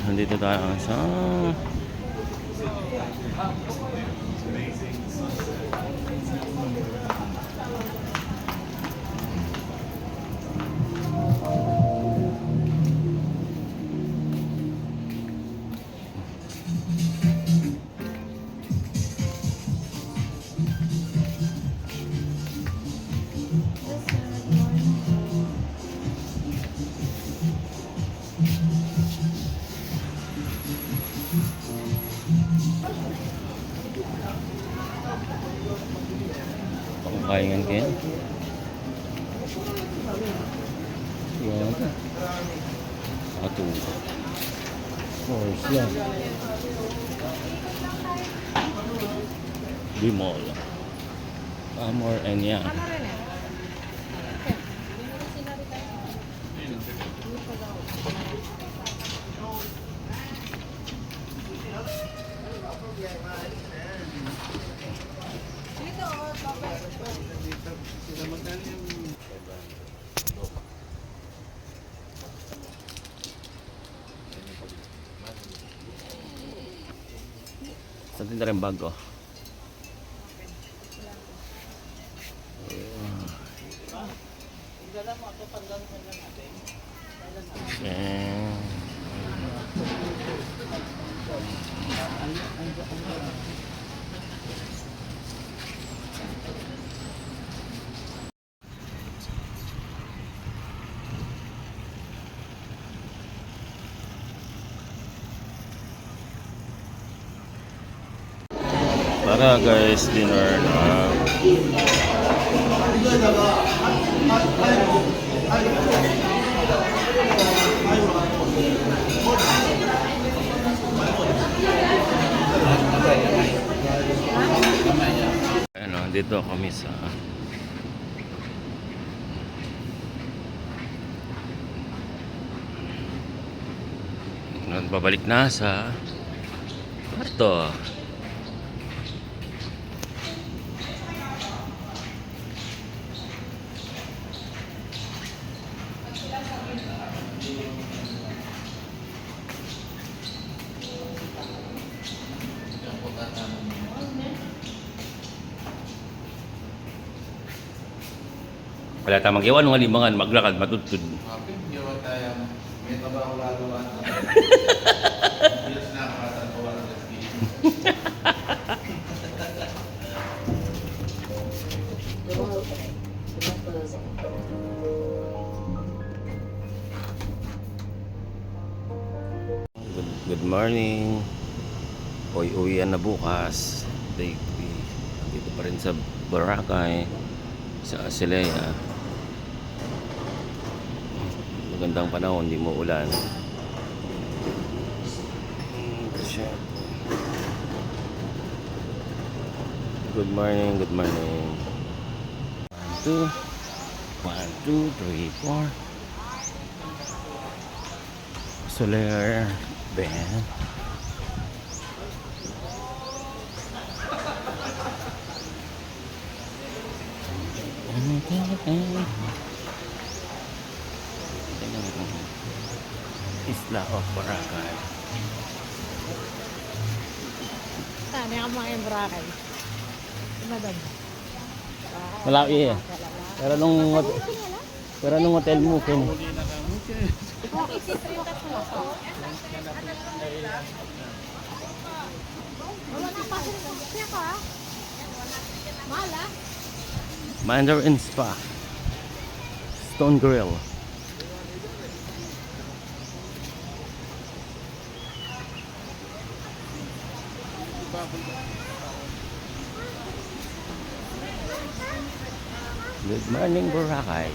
nandito tayo sa pangkaingan kayo. Yan. Ato. Horse yan. Bimol. Amor and yan. Sa tinda rin bago. Para guys, dinner na. Ano, dito kami sa babalik na sa kwarto. Wala tayong mag-iwan ng limangan, maglakad, matutod. Gawa tayo, may trabaho lalo at yes na makatagawa ng Good morning. Uwi-uwian na bukas. Day 3. Dito pa rin sa Boracay, sa Asilea. Magandang panahon, hindi mo ulan. Good morning, good morning. 1, 2, 3, 4. Soler band. Isla of Boracay. Saan yung mga yung Boracay? Madam. Malawi eh. Pero nung hotel mo kin. Wala na pa siya ka. Mahal ah. Mandarin Spa. Stone Grill. Good morning, Boracay.